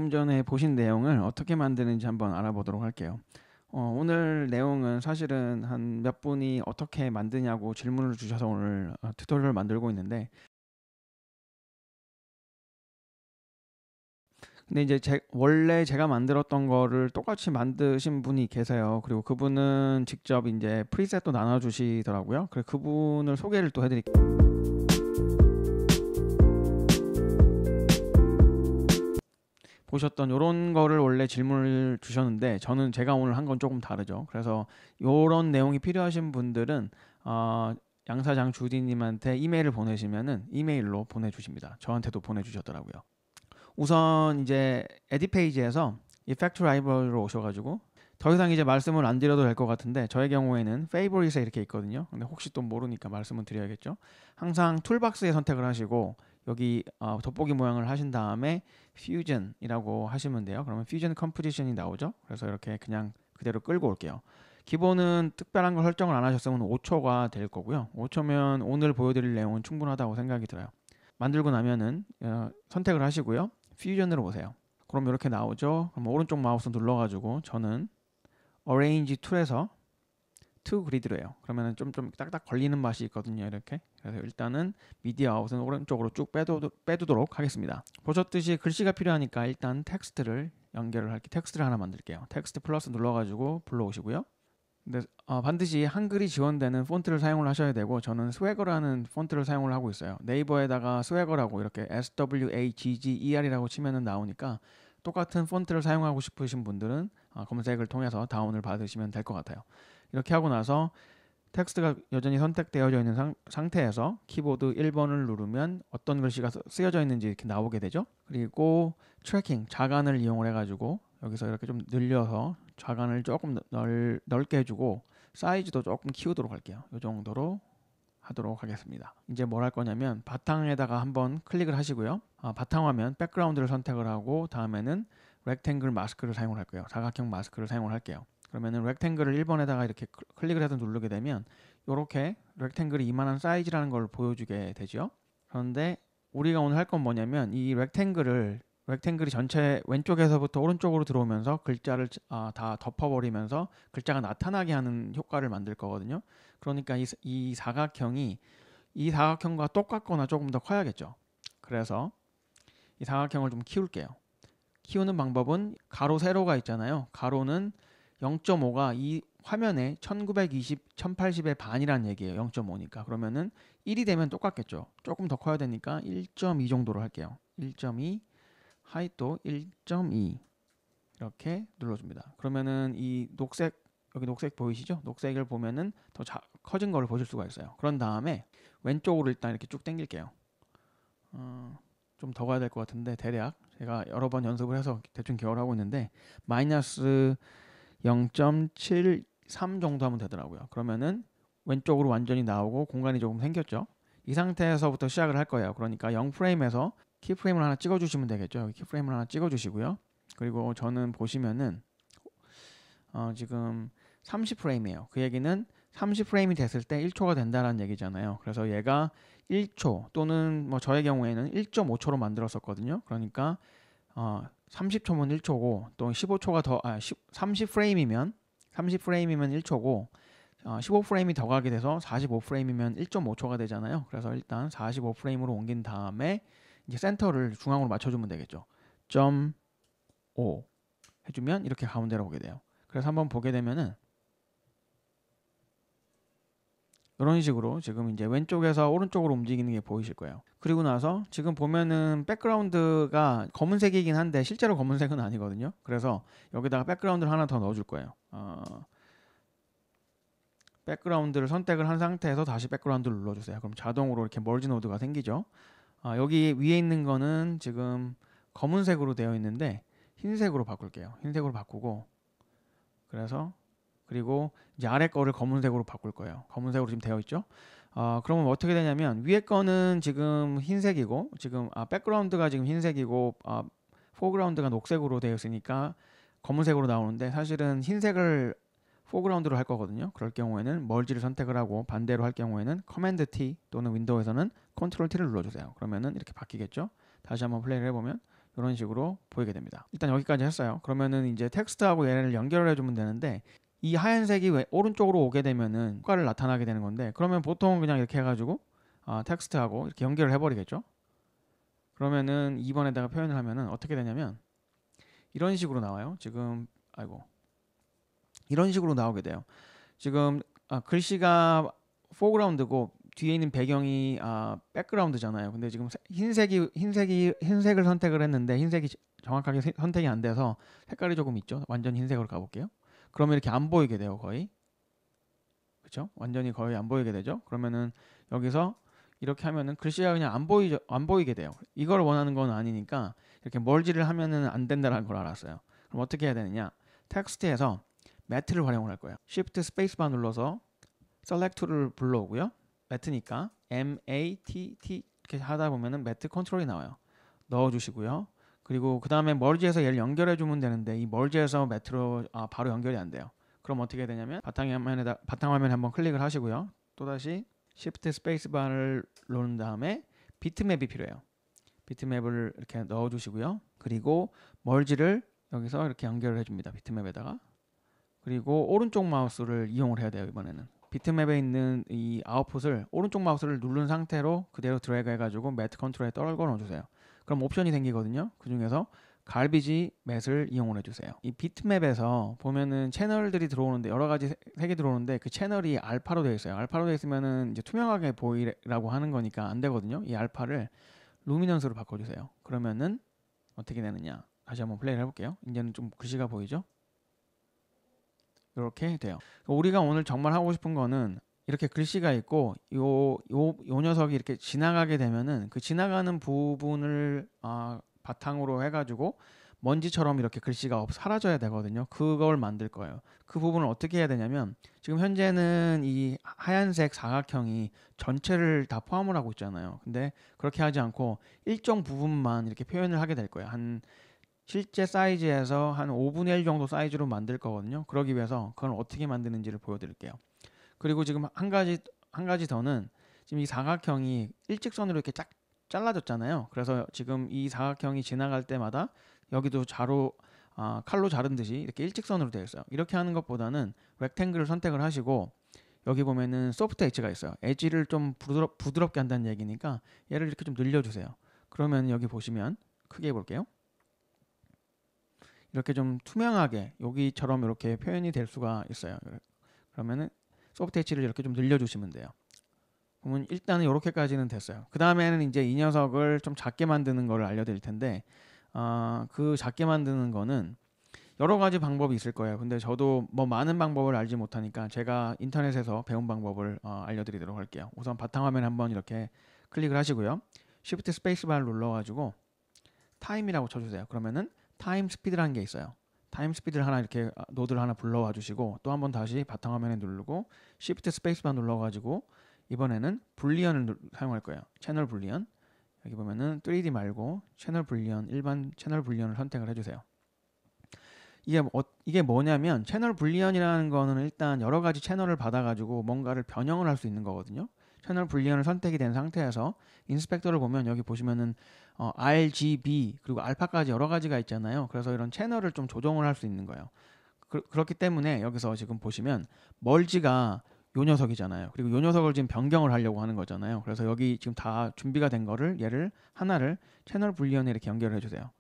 좀 전에 보신 내용을 어떻게 만드는지 한번 알아보도록 할게요. 오늘 내용은 사실은 한 몇 분이 어떻게 만드냐고 질문을 주셔서 오늘 튜토리얼을 만들고 있는데, 근데 이제 원래 제가 만들었던 거를 똑같이 만드신 분이 계세요. 그리고 그분은 직접 이제 프리셋도 나눠주시더라고요. 그래서 그분을 소개를 또 해드릴게요. 보셨던 이런 거를 원래 질문을 주셨는데, 저는 제가 오늘 한 건 조금 다르죠. 그래서 이런 내용이 필요하신 분들은 양사장 주디님한테 이메일을 보내시면은 이메일로 보내주십니다. 저한테도 보내주셨더라고요. 우선 이제 에디 페이지에서 이펙트 라이브러리로 오셔가지고, 더 이상 이제 말씀을 안 드려도 될 것 같은데, 저의 경우에는 favorite에 이렇게 있거든요. 근데 혹시 또 모르니까 말씀을 드려야겠죠. 항상 툴박스에 선택을 하시고 여기 돋보기 모양을 하신 다음에 fusion이라고 하시면 돼요. 그러면 fusion composition이 나오죠. 그래서 이렇게 그냥 그대로 끌고 올게요. 기본은 특별한 걸 설정을 안 하셨으면 5초가 될 거고요. 5초면 오늘 보여드릴 내용은 충분하다고 생각이 들어요. 만들고 나면은 선택을 하시고요. fusion으로 오세요. 그럼 이렇게 나오죠. 그럼 오른쪽 마우스 눌러가지고 저는 arrange 툴에서 to grid로 해요. 그러면 좀 딱딱 걸리는 맛이 있거든요. 이렇게. 그래서 일단은 미디어 아웃은 오른쪽으로 쭉 빼두도록 하겠습니다. 보셨듯이 글씨가 필요하니까 일단 텍스트를 연결을 할게요. 텍스트를 하나 만들게요. 텍스트 플러스 눌러가지고 불러오시고요. 근데 반드시 한글이 지원되는 폰트를 사용을 하셔야 되고, 저는 스웨거라는 폰트를 사용을 하고 있어요. 네이버에다가 스웨거라고 이렇게 SWAGGER이라고 치면은 나오니까, 똑같은 폰트를 사용하고 싶으신 분들은 검색을 통해서 다운을 받으시면 될 것 같아요. 이렇게 하고 나서 텍스트가 여전히 선택되어져 있는 상태에서 키보드 1번을 누르면 어떤 글씨가 쓰여져 있는지 이렇게 나오게 되죠. 그리고 트래킹, 자간을 이용을 해가지고 여기서 이렇게 좀 늘려서 자간을 조금 넓게 해주고 사이즈도 조금 키우도록 할게요. 이 정도로 하도록 하겠습니다. 이제 뭘 할 거냐면 바탕에다가 한번 클릭을 하시고요. 바탕화면 백그라운드를 선택을 하고 다음에는 렉탱글 마스크를 사용을 할 거예요. 사각형 마스크를 사용을 할게요. 그러면은 렉탱글을 1번에다가 이렇게 클릭을 해서 누르게 되면 이렇게 렉탱글이 이만한 사이즈라는 걸 보여주게 되죠. 그런데 우리가 오늘 할 건 뭐냐면 이 렉탱글이 전체 왼쪽에서부터 오른쪽으로 들어오면서 글자를 다 덮어버리면서 글자가 나타나게 하는 효과를 만들 거거든요. 그러니까 이 사각형이 이 사각형과 똑같거나 조금 더 커야겠죠. 그래서 이 사각형을 좀 키울게요. 키우는 방법은 가로 세로가 있잖아요. 가로는 0.5가 이 화면에 1920, 1080의 반이란 얘기예요. 0.5니까. 그러면은 1이 되면 똑같겠죠. 조금 더 커야 되니까 1.2 정도로 할게요. 1.2, 하이도 1.2 이렇게 눌러줍니다. 그러면은 이 녹색, 여기 녹색 보이시죠? 녹색을 보면은 더 커진 걸 보실 수가 있어요. 그런 다음에 왼쪽으로 일단 이렇게 쭉 당길게요. 좀 더 가야 될 것 같은데 대략 제가 여러 번 연습을 해서 대충 기억을 하고 있는데 마이너스 0.73 정도 하면 되더라고요. 그러면은 왼쪽으로 완전히 나오고 공간이 조금 생겼죠. 이 상태에서부터 시작을 할 거예요. 그러니까 0프레임에서 키프레임을 하나 찍어주시면 되겠죠. 여기 키프레임을 하나 찍어주시고요. 그리고 저는 보시면은 지금 30프레임이에요. 그 얘기는 30프레임이 됐을 때 1초가 된다는 얘기잖아요. 그래서 얘가 1초 또는 뭐 저의 경우에는 1.5초로 만들었었거든요. 그러니까 30초면 1초고 또 15초가 더 30프레임이면 1초고 15프레임이 더 가게 돼서 45프레임이면 1.5초가 되잖아요. 그래서 일단 45프레임으로 옮긴 다음에 이제 센터를 중앙으로 맞춰주면 되겠죠. 0.5 해주면 이렇게 가운데로 오게 돼요. 그래서 한번 보게 되면은 이런 식으로 지금 이제 왼쪽에서 오른쪽으로 움직이는 게 보이실 거예요. 그리고 나서 지금 보면은 백그라운드가 검은색이긴 한데 실제로 검은색은 아니거든요. 그래서 여기다가 백그라운드를 하나 더 넣어줄 거예요. 백그라운드를 선택을 한 상태에서 다시 백그라운드를 눌러주세요. 그럼 자동으로 이렇게 멀지 노드가 생기죠. 여기 위에 있는 거는 지금 검은색으로 되어 있는데 흰색으로 바꿀게요. 흰색으로 바꾸고 그리고 이제 아래 거를 검은색으로 바꿀 거예요. 검은색으로 지금 되어 있죠. 그러면 어떻게 되냐면 위에 거는 지금 흰색이고 지금 백그라운드가 지금 흰색이고 포그라운드가 녹색으로 되어 있으니까 검은색으로 나오는데 사실은 흰색을 포그라운드로 할 거거든요. 그럴 경우에는 멀지를 선택을 하고 반대로 할 경우에는 커맨드 T 또는 윈도우에서는 컨트롤 T를 눌러주세요. 그러면은 이렇게 바뀌겠죠. 다시 한번 플레이를 해보면 이런 식으로 보이게 됩니다. 일단 여기까지 했어요. 그러면은 이제 텍스트하고 얘를 연결을 해주면 되는데 이 하얀색이 왜 오른쪽으로 오게 되면은 효과를 나타나게 되는 건데 그러면 보통 그냥 이렇게 해가지고 텍스트하고 이렇게 연결을 해버리겠죠. 그러면은 2번에다가 표현을 하면은 어떻게 되냐면 이런 식으로 나와요. 지금 이런 식으로 나오게 돼요. 지금 글씨가 포그라운드고 뒤에 있는 배경이 백그라운드잖아요. 근데 지금 흰색을 선택을 했는데 흰색이 정확하게 선택이 안 돼서 색깔이 조금 있죠. 완전 흰색으로 가볼게요. 그러면 이렇게 안 보이게 돼요. 거의. 그렇죠? 완전히 거의 안 보이게 되죠. 그러면은 여기서 이렇게 하면은 글씨가 그냥 안 보이게 돼요. 이걸 원하는 건 아니니까 이렇게 멀지를 하면은 안 된다는 걸 알았어요. 그럼 어떻게 해야 되느냐? 텍스트에서 매트를 활용을 할 거예요. Shift 스페이스바 눌러서 Select를 불러오고요. 매트니까 MATT 이렇게 하다 보면은 매트 컨트롤이 나와요. 넣어주시고요. 그리고 그 다음에 머지에서 얘를 연결해주면 되는데 이 머지에서 매트로 바로 연결이 안 돼요. 그럼 어떻게 되냐면 바탕화면에 한번 클릭을 하시고요. 또다시 Shift 스페이스바를 누른 다음에 비트맵이 필요해요. 비트맵을 이렇게 넣어주시고요. 그리고 멀지를 여기서 이렇게 연결을 해줍니다. 비트맵에다가. 그리고 오른쪽 마우스를 이용을 해야 돼요. 이번에는 비트맵에 있는 이 아웃풋을 오른쪽 마우스를 누른 상태로 그대로 드래그 해가지고 매트 컨트롤에 떨궈 넣어주세요. 그럼 옵션이 생기거든요. 그 중에서 갈비지 맷을 이용을 해주세요. 이 비트맵에서 보면은 채널들이 들어오는데 여러 가지 색이 들어오는데 그 채널이 알파로 되어 있어요. 알파로 되어 있으면은 이제 투명하게 보이라고 하는 거니까 안 되거든요. 이 알파를 루미넌스로 바꿔주세요. 그러면은 어떻게 되느냐? 다시 한번 플레이를 해볼게요. 이제는 좀 글씨가 보이죠? 이렇게 돼요. 우리가 오늘 정말 하고 싶은 거는 이렇게 글씨가 있고 요 녀석이 이렇게 지나가게 되면은 그 지나가는 부분을 바탕으로 해가지고 먼지처럼 이렇게 글씨가 사라져야 되거든요. 그걸 만들 거예요. 그 부분을 어떻게 해야 되냐면 지금 현재는 이 하얀색 사각형이 전체를 다 포함을 하고 있잖아요. 근데 그렇게 하지 않고 일정 부분만 이렇게 표현을 하게 될 거예요. 한 실제 사이즈에서 한 5분의 1 정도 사이즈로 만들 거거든요. 그러기 위해서 그걸 어떻게 만드는지를 보여드릴게요. 그리고 지금 한 가지 더는 지금 이 사각형이 일직선으로 이렇게 쫙 잘라졌잖아요. 그래서 지금 이 사각형이 지나갈 때마다 여기도 칼로 자른 듯이 이렇게 일직선으로 되어 있어요. 이렇게 하는 것보다는 렉탱글을 선택을 하시고 여기 보면은 소프트 엣지가 있어요. 엣지를 좀 부드럽게 한다는 얘기니까 얘를 이렇게 좀 늘려주세요. 그러면 여기 보시면 크게 해볼게요. 이렇게 좀 투명하게 여기처럼 이렇게 표현이 될 수가 있어요. 그러면은 소프트 엣지를 이렇게 좀 늘려주시면 돼요. 그러면 일단은 이렇게까지는 됐어요. 그 다음에는 이제 이 녀석을 좀 작게 만드는 걸 알려드릴 텐데 그 작게 만드는 거는 여러 가지 방법이 있을 거예요. 근데 저도 뭐 많은 방법을 알지 못하니까 제가 인터넷에서 배운 방법을 알려드리도록 할게요. 우선 바탕화면 한번 이렇게 클릭을 하시고요. Shift 스페이스바를 눌러가지고 타임이라고 쳐주세요. 그러면은 타임 스피드라는 게 있어요. 타임 스피드를 하나 이렇게 노드를 하나 불러와 주시고 또 한번 다시 바탕화면에 누르고 Shift 스페이스바 눌러가지고 이번에는 불리언을 사용할 거예요. 채널 불리언. 여기 보면은 3D 말고 채널 불리언, 일반 채널 불리언을 선택을 해주세요. 이게 뭐냐면 채널 불리언이라는 거는 일단 여러 가지 채널을 받아가지고 뭔가를 변형을 할 수 있는 거거든요. 채널 불리언을 선택이 된 상태에서 인스펙터를 보면 여기 보시면은 RGB 그리고 알파까지 여러 가지가 있잖아요. 그래서 이런 채널을 좀 조정을 할 수 있는 거예요. 그렇기 때문에 여기서 지금 보시면 멀지가 요 녀석이잖아요. 그리고 요 녀석을 지금 변경을 하려고 하는 거잖아요. 그래서 여기 지금 다 준비가 된 거를 하나를 채널 불리언에 이렇게 연결을 해주세요.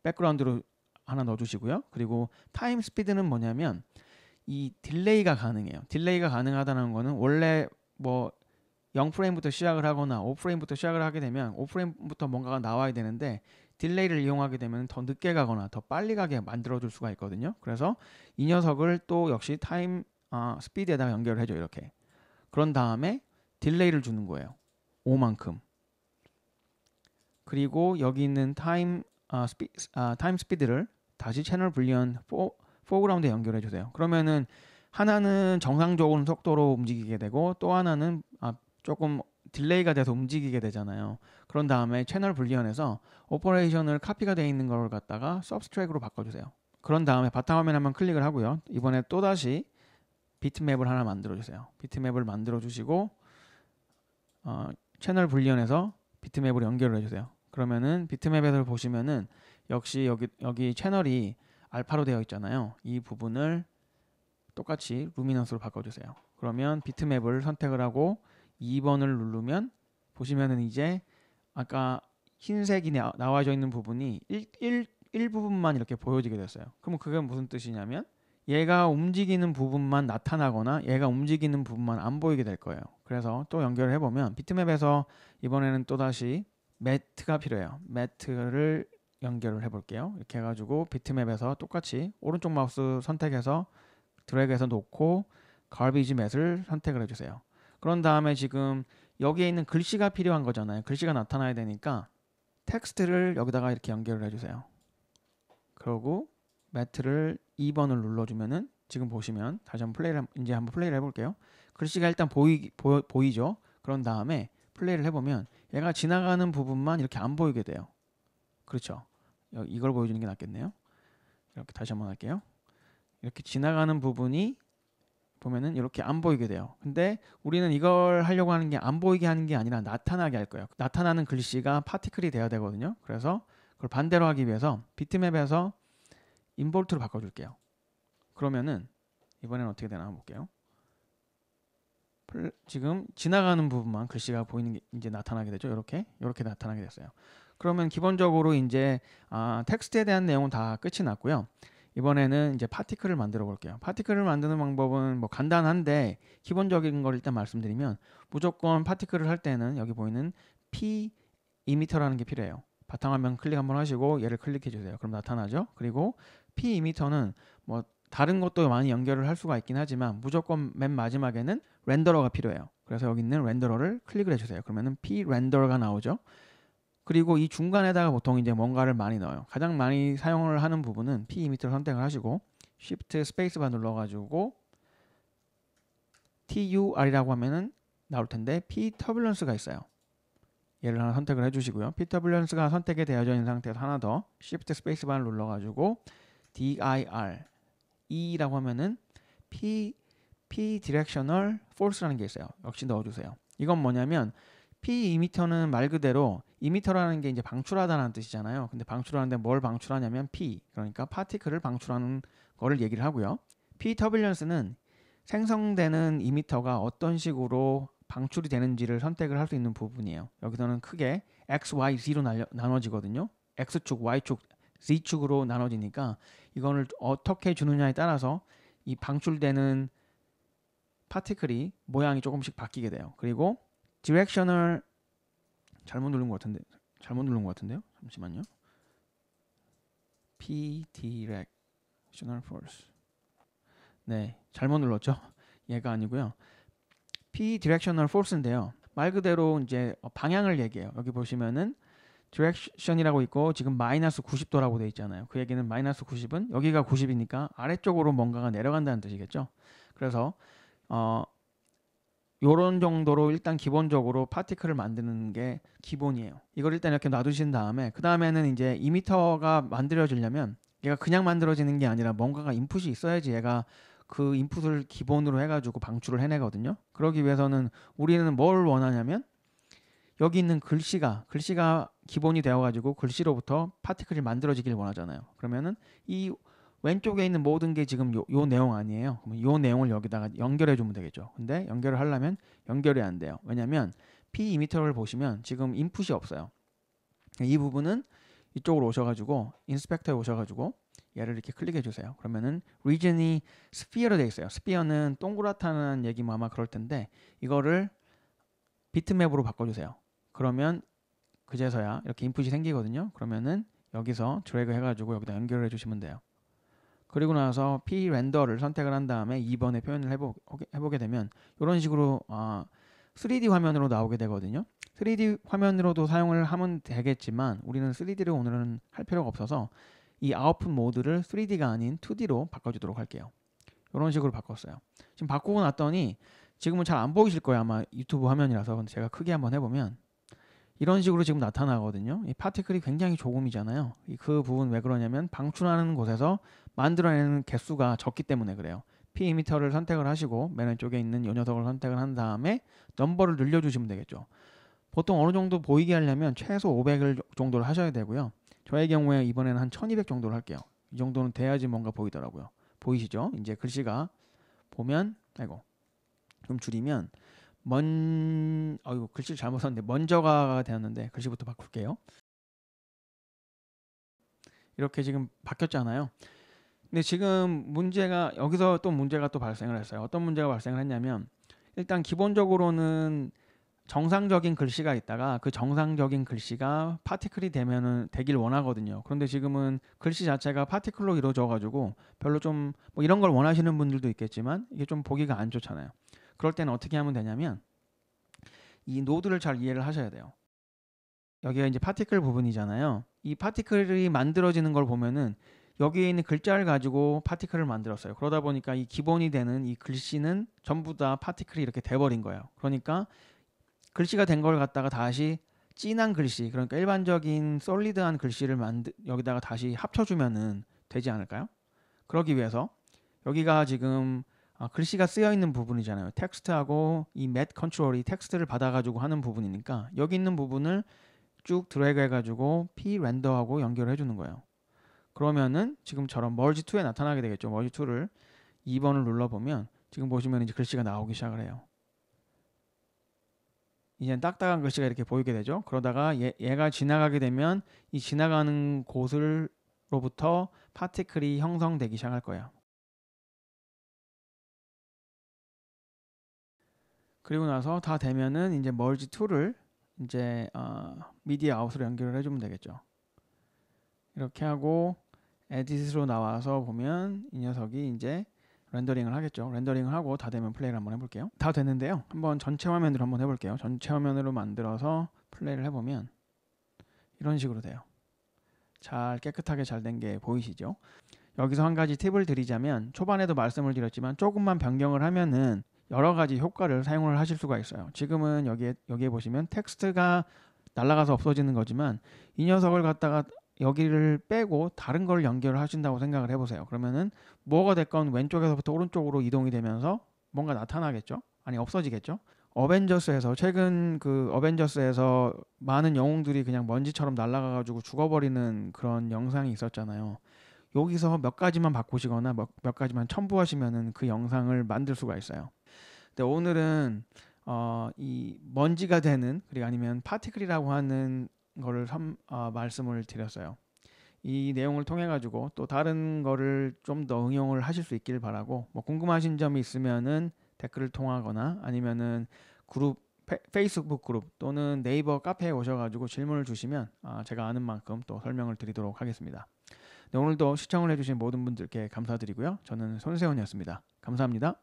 백그라운드로 하나 넣어주시고요. 그리고 타임 스피드는 뭐냐면 이 딜레이가 가능해요. 딜레이가 가능하다는 거는 원래 뭐 0프레임부터 시작을 하거나 5프레임부터 시작을 하게 되면 5프레임부터 뭔가가 나와야 되는데 딜레이를 이용하게 되면 더 늦게 가거나 더 빨리 가게 만들어 줄 수가 있거든요. 그래서 이 녀석을 또 역시 타임 스피드에다가 연결을 해줘 이렇게. 그런 다음에 딜레이를 주는 거예요. 5만큼. 그리고 여기 있는 타임 스피드를 다시 채널 불리언 포그라운드에 연결해 주세요. 그러면은 하나는 정상적인 속도로 움직이게 되고 또 하나는 조금 딜레이가 돼서 움직이게 되잖아요. 그런 다음에 채널 불리언에서 오퍼레이션을 카피가 되어 있는 걸 갖다가 서브스트랙으로 바꿔주세요. 그런 다음에 바탕화면 한번 클릭을 하고요. 이번에 또다시 비트맵을 하나 만들어 주세요. 비트맵을 만들어 주시고 채널 불리언에서 비트맵으로 연결을 해주세요. 그러면은 비트맵에서 보시면은 역시 여기 채널이 알파로 되어 있잖아요. 이 부분을 똑같이 루미넌스로 바꿔주세요. 그러면 비트맵을 선택을 하고 2번을 누르면 보시면은 이제 아까 흰색이 나와져 있는 부분이 일부분만 이렇게 보여지게 됐어요. 그럼 그게 무슨 뜻이냐면 얘가 움직이는 부분만 나타나거나 얘가 움직이는 부분만 안 보이게 될 거예요. 그래서 또 연결을 해보면 비트맵에서 이번에는 또다시 매트가 필요해요. 매트를 연결을 해볼게요. 이렇게 해가지고 비트맵에서 똑같이 오른쪽 마우스 선택해서 드래그해서 놓고 garbage mat을 선택을 해주세요. 그런 다음에 지금 여기에 있는 글씨가 필요한 거잖아요. 글씨가 나타나야 되니까 텍스트를 여기다가 이렇게 연결을 해주세요. 그러고 매트를 2번을 눌러주면은 지금 보시면 다시 한번 플레이를 해볼게요. 글씨가 일단 보이죠? 그런 다음에 플레이를 해보면 얘가 지나가는 부분만 이렇게 안 보이게 돼요. 그렇죠? 이걸 보여주는 게 낫겠네요. 이렇게 다시 한번 할게요. 이렇게 지나가는 부분이 보면은 이렇게 안 보이게 돼요. 근데 우리는 이걸 하려고 하는 게 안 보이게 하는 게 아니라 나타나게 할 거예요. 나타나는 글씨가 파티클이 돼야 되거든요. 그래서 그걸 반대로 하기 위해서 비트맵에서 인볼트로 바꿔줄게요. 그러면은 이번에는 어떻게 되나 한번 볼게요. 지금 지나가는 부분만 글씨가 보이는 게 이제 나타나게 되죠. 이렇게 나타나게 됐어요. 그러면 기본적으로 이제 텍스트에 대한 내용은 다 끝이 났고요. 이번에는 이제 파티클을 만들어 볼게요. 파티클을 만드는 방법은 뭐 간단한데 기본적인 걸 일단 말씀드리면 무조건 파티클을 할 때는 여기 보이는 P 이미터라는 게 필요해요. 바탕화면 클릭 한번 하시고 얘를 클릭해 주세요. 그럼 나타나죠. 그리고 P 이미터는 뭐 다른 것도 많이 연결을 할 수가 있긴 하지만 무조건 맨 마지막에는 렌더러가 필요해요. 그래서 여기 있는 렌더러를 클릭을 해주세요. 그러면은 P 렌더러가 나오죠. 그리고 이 중간에다가 보통 이제 뭔가를 많이 넣어요. 가장 많이 사용을 하는 부분은 P 이미터를 선택을 하시고 Shift 스페이스바 눌러가지고 TUR이라고 하면은 나올 텐데 P 터뷸런스가 있어요. 얘를 하나 선택을 해주시고요. P 터뷸런스가 선택이 되어져 있는 상태에서 하나 더 Shift 스페이스바를 눌러가지고 DIR E라고 하면은 P Directional Force라는 게 있어요. 역시 넣어주세요. 이건 뭐냐면 P 이미터는 말 그대로 이미터라는 게 이제 방출하다는 뜻이잖아요. 근데 방출하는데 뭘 방출하냐면 P, 그러니까 파티클을 방출하는 거를 얘기를 하고요. P 터뷸런스는 생성되는 이미터가 어떤 식으로 방출이 되는지를 선택을 할 수 있는 부분이에요. 여기서는 크게 X, Y, Z로 나눠지거든요. X축, Y축, Z축으로 나눠지니까 이거를 어떻게 주느냐에 따라서 이 방출되는 파티클이 모양이 조금씩 바뀌게 돼요. 그리고 디렉셔널 잘못 누른 것 같은데요. 잠시만요. P Directional Force. 네, 잘못 눌렀죠. 얘가 아니고요. P Directional Force인데요. 말 그대로 이제 방향을 얘기해요. 여기 보시면은 디렉션이라고 있고 지금 마이너스 90도라고 되어 있잖아요. 그 얘기는 마이너스 90은 여기가 90이니까 아래쪽으로 뭔가가 내려간다는 뜻이겠죠. 그래서 요런 정도로 일단 기본적으로 파티클을 만드는 게 기본이에요. 이걸 일단 이렇게 놔두신 다음에 그 다음에는 이제 이미터가 만들어지려면 얘가 그냥 만들어지는 게 아니라 뭔가가 인풋이 있어야지 얘가 그 인풋을 기본으로 해가지고 방출을 해내거든요. 그러기 위해서는 우리는 뭘 원하냐면 여기 있는 글씨가 기본이 되어가지고 글씨로부터 파티클이 만들어지길 원하잖아요. 그러면은 이 왼쪽에 있는 모든 게 지금 요 내용 아니에요. 그럼 요 내용을 여기다가 연결해 주면 되겠죠. 근데 연결을 하려면 연결이 안 돼요. 왜냐면 P 이미터를 보시면 지금 인풋이 없어요. 이 부분은 이쪽으로 오셔가지고 인스펙터에 오셔가지고 얘를 이렇게 클릭해 주세요. 그러면은 region이 스피어로 되어 있어요. 스피어는 동그랗다는 얘기 뭐 아마 그럴 텐데 이거를 비트맵으로 바꿔주세요. 그러면 그제서야 이렇게 인풋이 생기거든요. 그러면은 여기서 드래그 해가지고 여기다 연결해 주시면 돼요. 그리고 나서 P 렌더를 선택을 한 다음에 2번에 표현을 해보게 되면 이런 식으로 3D 화면으로 나오게 되거든요. 3D 화면으로도 사용을 하면 되겠지만 우리는 3D를 오늘은 할 필요가 없어서 이 아웃풋 모드를 3D가 아닌 2D로 바꿔주도록 할게요. 이런 식으로 바꿨어요. 지금 바꾸고 났더니 지금은 잘 안 보이실 거예요. 아마 유튜브 화면이라서. 근데 제가 크게 한번 해보면 이런 식으로 지금 나타나거든요. 이 파티클이 굉장히 조금이잖아요. 그 부분 왜 그러냐면 방출하는 곳에서 만들어내는 개수가 적기 때문에 그래요. P 이미터를 선택을 하시고 맨 왼쪽에 있는 이 녀석을 선택을 한 다음에 넘버를 늘려주시면 되겠죠. 보통 어느 정도 보이게 하려면 최소 500을 정도를 하셔야 되고요. 저의 경우에 이번에는 한 1200 정도를 할게요. 이 정도는 돼야지 뭔가 보이더라고요. 보이시죠? 이제 글씨가 보면 아이고 좀 줄이면 아이고 글씨를 잘못 썼는데 먼저가 되었는데 글씨부터 바꿀게요. 이렇게 지금 바뀌었잖아요. 근데 지금 문제가 여기서 또 문제가 또 발생을 했어요. 어떤 문제가 발생을 했냐면 일단 기본적으로는 정상적인 글씨가 있다가 그 정상적인 글씨가 파티클이 되길 원하거든요. 그런데 지금은 글씨 자체가 파티클로 이루어져 가지고 별로 좀 뭐 이런 걸 원하시는 분들도 있겠지만 이게 좀 보기가 안 좋잖아요. 그럴 때는 어떻게 하면 되냐면 이 노드를 잘 이해를 하셔야 돼요. 여기가 이제 파티클 부분이잖아요. 이 파티클이 만들어지는 걸 보면은 여기에 있는 글자를 가지고 파티클을 만들었어요. 그러다 보니까 이 기본이 되는 이 글씨는 전부 다 파티클이 이렇게 돼버린 거예요. 그러니까 글씨가 된 걸 갖다가 다시 진한 글씨, 그러니까 일반적인 솔리드한 글씨를 여기다가 다시 합쳐주면은 되지 않을까요? 그러기 위해서 여기가 지금 글씨가 쓰여 있는 부분이잖아요. 텍스트하고 이 맷 컨트롤이 텍스트를 받아가지고 하는 부분이니까 여기 있는 부분을 쭉 드래그 해가지고 p 렌더하고 연결해 주는 거예요. 그러면은 지금처럼 멀지 2에 나타나게 되겠죠. 멀지 2를 2번을 눌러보면 지금 보시면 이제 글씨가 나오기 시작을 해요. 이제 딱딱한 글씨가 이렇게 보이게 되죠. 그러다가 얘가 지나가게 되면 이 지나가는 곳으로부터 파티클이 형성되기 시작할 거예요. 그리고 나서 다 되면은 이제 멀지 2를 이제 미디어 아웃으로 연결을 해주면 되겠죠. 이렇게 하고 에디트로 나와서 보면 이 녀석이 이제 렌더링을 하겠죠. 렌더링을 하고 다 되면 플레이를 한번 해볼게요. 다 됐는데요. 한번 전체 화면으로 한번 해볼게요. 전체 화면으로 만들어서 플레이를 해보면 이런 식으로 돼요. 잘 깨끗하게 잘 된 게 보이시죠? 여기서 한 가지 팁을 드리자면 초반에도 말씀을 드렸지만 조금만 변경을 하면은 여러 가지 효과를 사용을 하실 수가 있어요. 지금은 여기에 보시면 텍스트가 날아가서 없어지는 거지만 이 녀석을 갖다가 여기를 빼고 다른 걸 연결을 하신다고 생각을 해보세요. 그러면은 뭐가 됐건 왼쪽에서부터 오른쪽으로 이동이 되면서 뭔가 나타나겠죠? 아니 없어지겠죠? 어벤져스에서 최근 그 어벤져스에서 많은 영웅들이 그냥 먼지처럼 날아가가지고 죽어버리는 그런 영상이 있었잖아요. 여기서 몇 가지만 바꾸시거나 몇 가지만 첨부하시면은 그 영상을 만들 수가 있어요. 근데 오늘은 이 먼지가 되는 그리고 아니면 파티클이라고 하는 거를 말씀을 드렸어요. 이 내용을 통해 가지고 또 다른 거를 좀 더 응용을 하실 수 있길 바라고 뭐 궁금하신 점이 있으면은 댓글을 통하거나 아니면은 페이스북 그룹 또는 네이버 카페에 오셔가지고 질문을 주시면 제가 아는 만큼 또 설명을 드리도록 하겠습니다. 네, 오늘도 시청을 해주신 모든 분들께 감사드리고요. 저는 손세원이었습니다. 감사합니다.